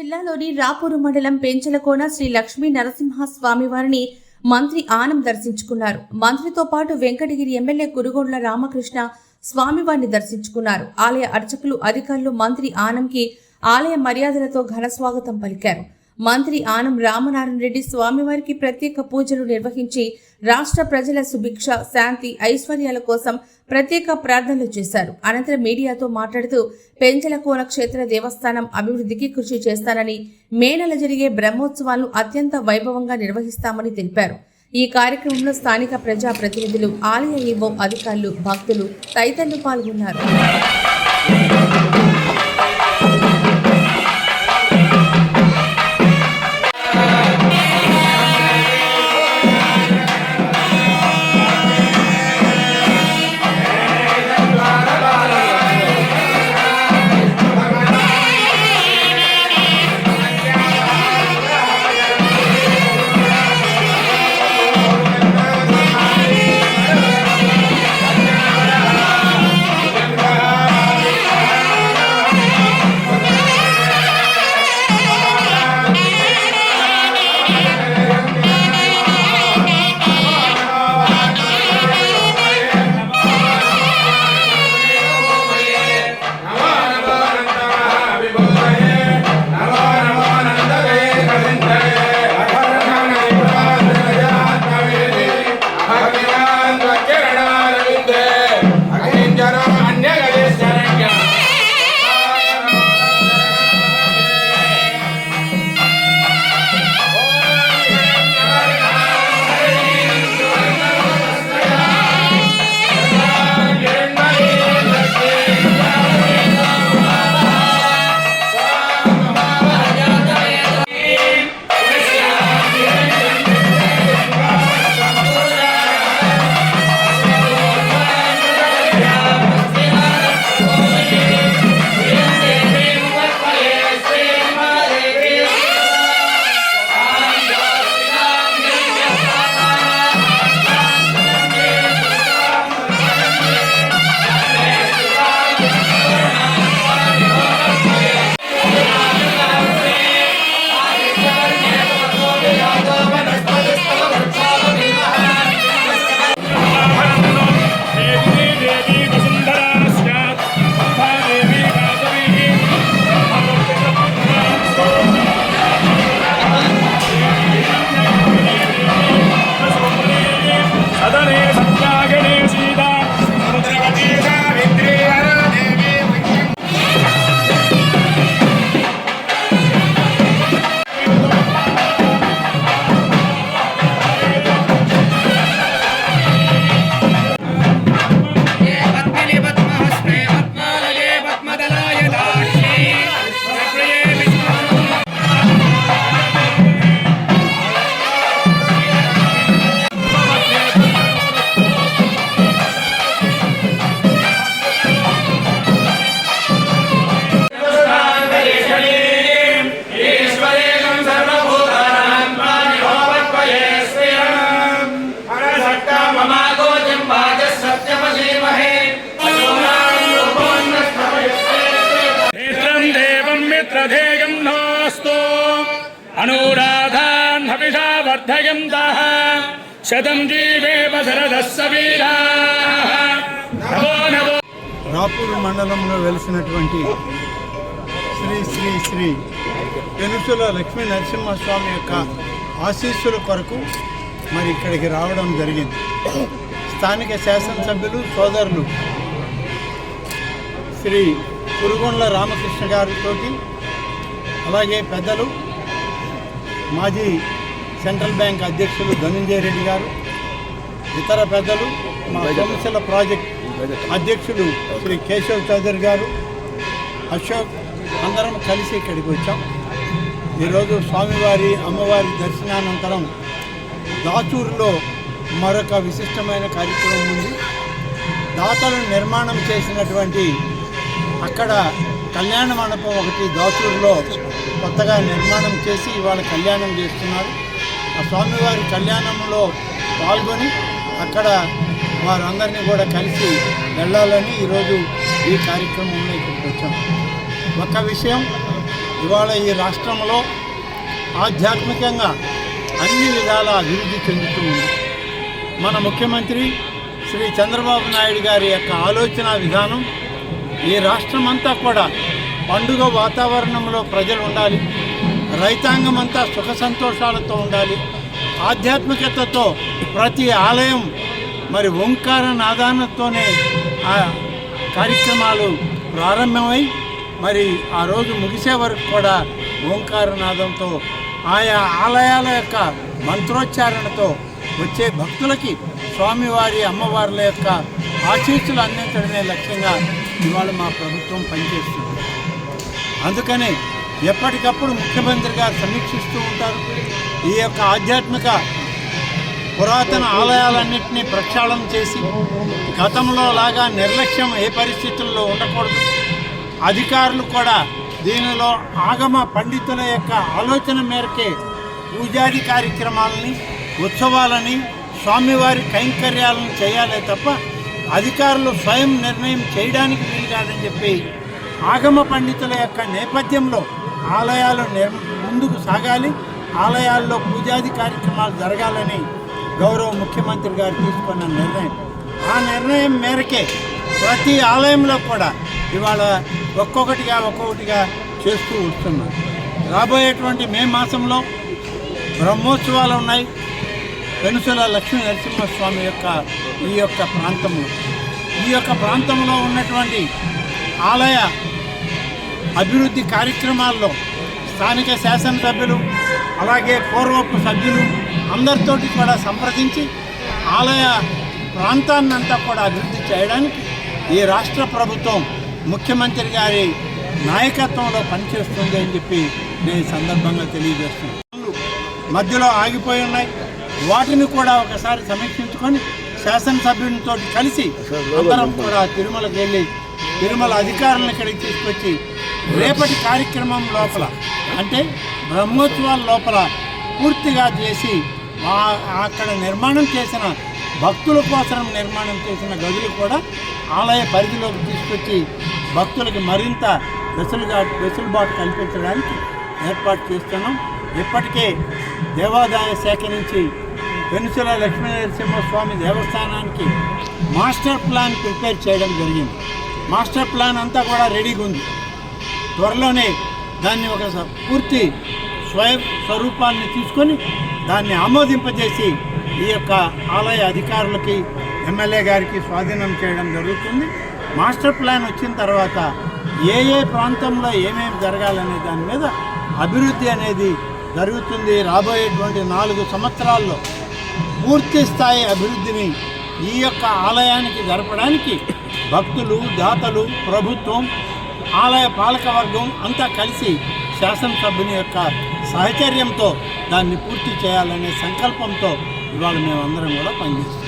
జిల్లాలోని రాపూరు మండలం పెంచలకోన శ్రీ లక్ష్మీ నరసింహ స్వామివారిని మంత్రి ఆనం దర్శించుకున్నారు. మంత్రితో పాటు వెంకటగిరి ఎమ్మెల్యే కురుగొండ్ల రామకృష్ణ స్వామివారిని దర్శించుకున్నారు. ఆలయ అర్చకులు, అధికారులు మంత్రి ఆనంకి ఆలయ మర్యాదలతో ఘన స్వాగతం పలికారు. మంత్రి ఆనం రామనారాయణ రెడ్డి స్వామివారికి ప్రత్యేక పూజలు నిర్వహించి రాష్ట్ర ప్రజల సుభిక్ష, శాంతి, ఐశ్వర్యాల కోసం ప్రత్యేక ప్రార్థనలు చేశారు. అనంతరం మీడియాతో మాట్లాడుతూ పెంచలకోన క్షేత్ర దేవస్థానం అభివృద్ధికి కృషి చేస్తానని, మే నెల జరిగే బ్రహ్మోత్సవాలను అత్యంత వైభవంగా నిర్వహిస్తామని తెలిపారు. ఈ కార్యక్రమంలో స్థానిక ప్రజా ప్రతినిధులు, ఆలయ ఈవో, అధికారులు, భక్తులు తదితరులు పాల్గొన్నారు. अनुराधान् हविषा वर्धयन्तः शतं जीवेव शरदस्स वीराः नमो नमो। రాపూరు మండలంలో వెలిసినటువంటి శ్రీ శ్రీ శ్రీ పెనుసుల లక్ష్మీ నరసింహస్వామి యొక్క ఆశీస్సుల కొరకు మరి ఇక్కడికి రావడం జరిగింది. స్థానిక శాసనసభ్యులు సోదరులు శ్రీ కురుగొండ్ల రామకృష్ణ గారితో, అలాగే పెద్దలు మాజీ సెంట్రల్ బ్యాంక్ అధ్యక్షులు ధనంజయ రెడ్డి గారు, ఇతర పెద్దలు, మా సోమశిల ప్రాజెక్ట్ అధ్యక్షులు శ్రీ కేశవ్ చౌదరి గారు, అశోక్, అందరం కలిసి ఇక్కడికి వచ్చాం. ఈరోజు స్వామివారి అమ్మవారి దర్శనానంతరం దాచూరులో మరొక విశిష్టమైన కార్యక్రమం ఉంది. దాతలు నిర్మాణం చేసినటువంటి అక్కడ కళ్యాణ మండపం ఒకటి దాచూరులో కొత్తగా నిర్మాణం చేసి ఇవాళ కళ్యాణం చేస్తున్నారు. ఆ స్వామివారి కళ్యాణంలో పాల్గొని అక్కడ వారందరినీ కూడా కలిసి వెళ్ళాలని ఈరోజు ఈ కార్యక్రమంలో ఇక్కడికి వచ్చాం. ఒక విషయం, ఇవాళ ఈ రాష్ట్రంలో ఆధ్యాత్మికంగా అన్ని విధాల అభివృద్ధి చెందుతూ ఉంది. మన ముఖ్యమంత్రి శ్రీ చంద్రబాబు నాయుడు గారి యొక్క ఆలోచన విధానం ఈ రాష్ట్రమంతా కూడా పండుగ వాతావరణంలో ప్రజలు ఉండాలి, రైతాంగం అంతా సుఖ సంతోషాలతో ఉండాలి, ఆధ్యాత్మికతతో ప్రతి ఆలయం మరి ఓంకార నాదానంతోనే ఆ కార్యక్రమాలు ప్రారంభమై మరి ఆ రోజు ముగిసే వరకు కూడా ఓంకార నాదంతో ఆయా ఆలయాల యొక్క మంత్రోచ్చారణతో వచ్చే భక్తులకి స్వామివారి అమ్మవార్ల యొక్క ఆశీస్సులు అందించడమే లక్ష్యంగా ఇవాళ మా ప్రభుత్వం పనిచేస్తుంది. అందుకని ఎప్పటికప్పుడు ముఖ్యమంత్రి గారు సమీక్షిస్తూ ఉంటారు. ఈ యొక్క ఆధ్యాత్మిక పురాతన ఆలయాలన్నింటినీ ప్రక్షాళన చేసి గతంలో లాగా నిర్లక్ష్యం ఏ పరిస్థితుల్లో ఉండకూడదు. అధికారులు కూడా దీనిలో ఆగమ పండితుల యొక్క ఆలోచన మేరకే పూజాది కార్యక్రమాలని, ఉత్సవాలని, స్వామివారి కైంకర్యాలను చేయాలే తప్ప అధికారులు స్వయం నిర్ణయం చేయడానికి వీలు కాదని చెప్పి ఆగమ పండితుల యొక్క నేపథ్యంలో ఆలయాలు ముందుకు సాగాలి, ఆలయాల్లో పూజాది కార్యక్రమాలు జరగాలని గౌరవ ముఖ్యమంత్రి గారు తీసుకున్న నిర్ణయం. ఆ నిర్ణయం మేరకే ప్రతి ఆలయంలో కూడా ఇవాళ ఒక్కొక్కటిగా చేస్తూ వస్తున్నారు. రాబోయేటువంటి మే మాసంలో బ్రహ్మోత్సవాలు ఉన్నాయి. పెనుసల లక్ష్మీ నరసింహస్వామి యొక్క ఈ యొక్క ప్రాంతంలో ఉన్నటువంటి ఆలయ అభివృద్ధి కార్యక్రమాల్లో స్థానిక శాసనసభ్యులు అలాగే పూర్వపు సభ్యులు అందరితోటి కూడా సంప్రదించి ఆలయ ప్రాంతాన్నంతా కూడా అభివృద్ధి చేయడానికి ఈ రాష్ట్ర ప్రభుత్వం ముఖ్యమంత్రి గారి నాయకత్వంలో పనిచేస్తుంది అని చెప్పి నేను సందర్భంగా తెలియజేస్తున్నాను. మధ్యలో ఆగిపోయి ఉన్నాయి, వాటిని కూడా ఒకసారి సమీక్షించుకొని శాసనసభ్యునితో కలిసి అందరం కూడా తిరుమలకి వెళ్ళి తిరుమల అధికారులను ఇక్కడికి తీసుకొచ్చి రేపటి కార్యక్రమం లోపల అంటే బ్రహ్మోత్సవాల లోపల పూర్తిగా చేసి అక్కడ నిర్మాణం చేసిన భక్తుల కోసం నిర్మాణం చేసిన గదులు కూడా ఆలయ పరిధిలోకి తీసుకొచ్చి భక్తులకి మరింత వెసులుబాటు కల్పించడానికి ఏర్పాటు చేస్తున్నాం. ఇప్పటికే దేవాదాయ శాఖ నుంచి పెనుసల లక్ష్మీ నరసింహస్వామి దేవస్థానానికి మాస్టర్ ప్లాన్ ప్రిపేర్ చేయడం జరిగింది. మాస్టర్ ప్లాన్ అంతా కూడా రెడీగా ఉంది. త్వరలోనే దాన్ని ఒక పూర్తి స్వరూపాన్ని తీసుకొని దాన్ని ఆమోదింపజేసి ఈ యొక్క ఆలయ అధికారులకి ఎమ్మెల్యే గారికి స్వాధీనం చేయడం జరుగుతుంది. మాస్టర్ ప్లాన్ వచ్చిన తర్వాత ఏ ప్రాంతంలో ఏమేమి జరగాలనే దాని మీద అభివృద్ధి అనేది జరుగుతుంది. రాబోయేటువంటి 4 సంవత్సరాల్లో పూర్తి స్థాయి అభివృద్ధిని ఈ యొక్క ఆలయానికి జరపడానికి భక్తులు, దాతలు, ప్రభుత్వం, ఆలయ పాలకవర్గం అంతా కలిసి శాసనసభ్యుని యొక్క సహచర్యంతో దాన్ని పూర్తి చేయాలనే సంకల్పంతో ఇవాళ మేమందరం కూడా పనిచేస్తాం.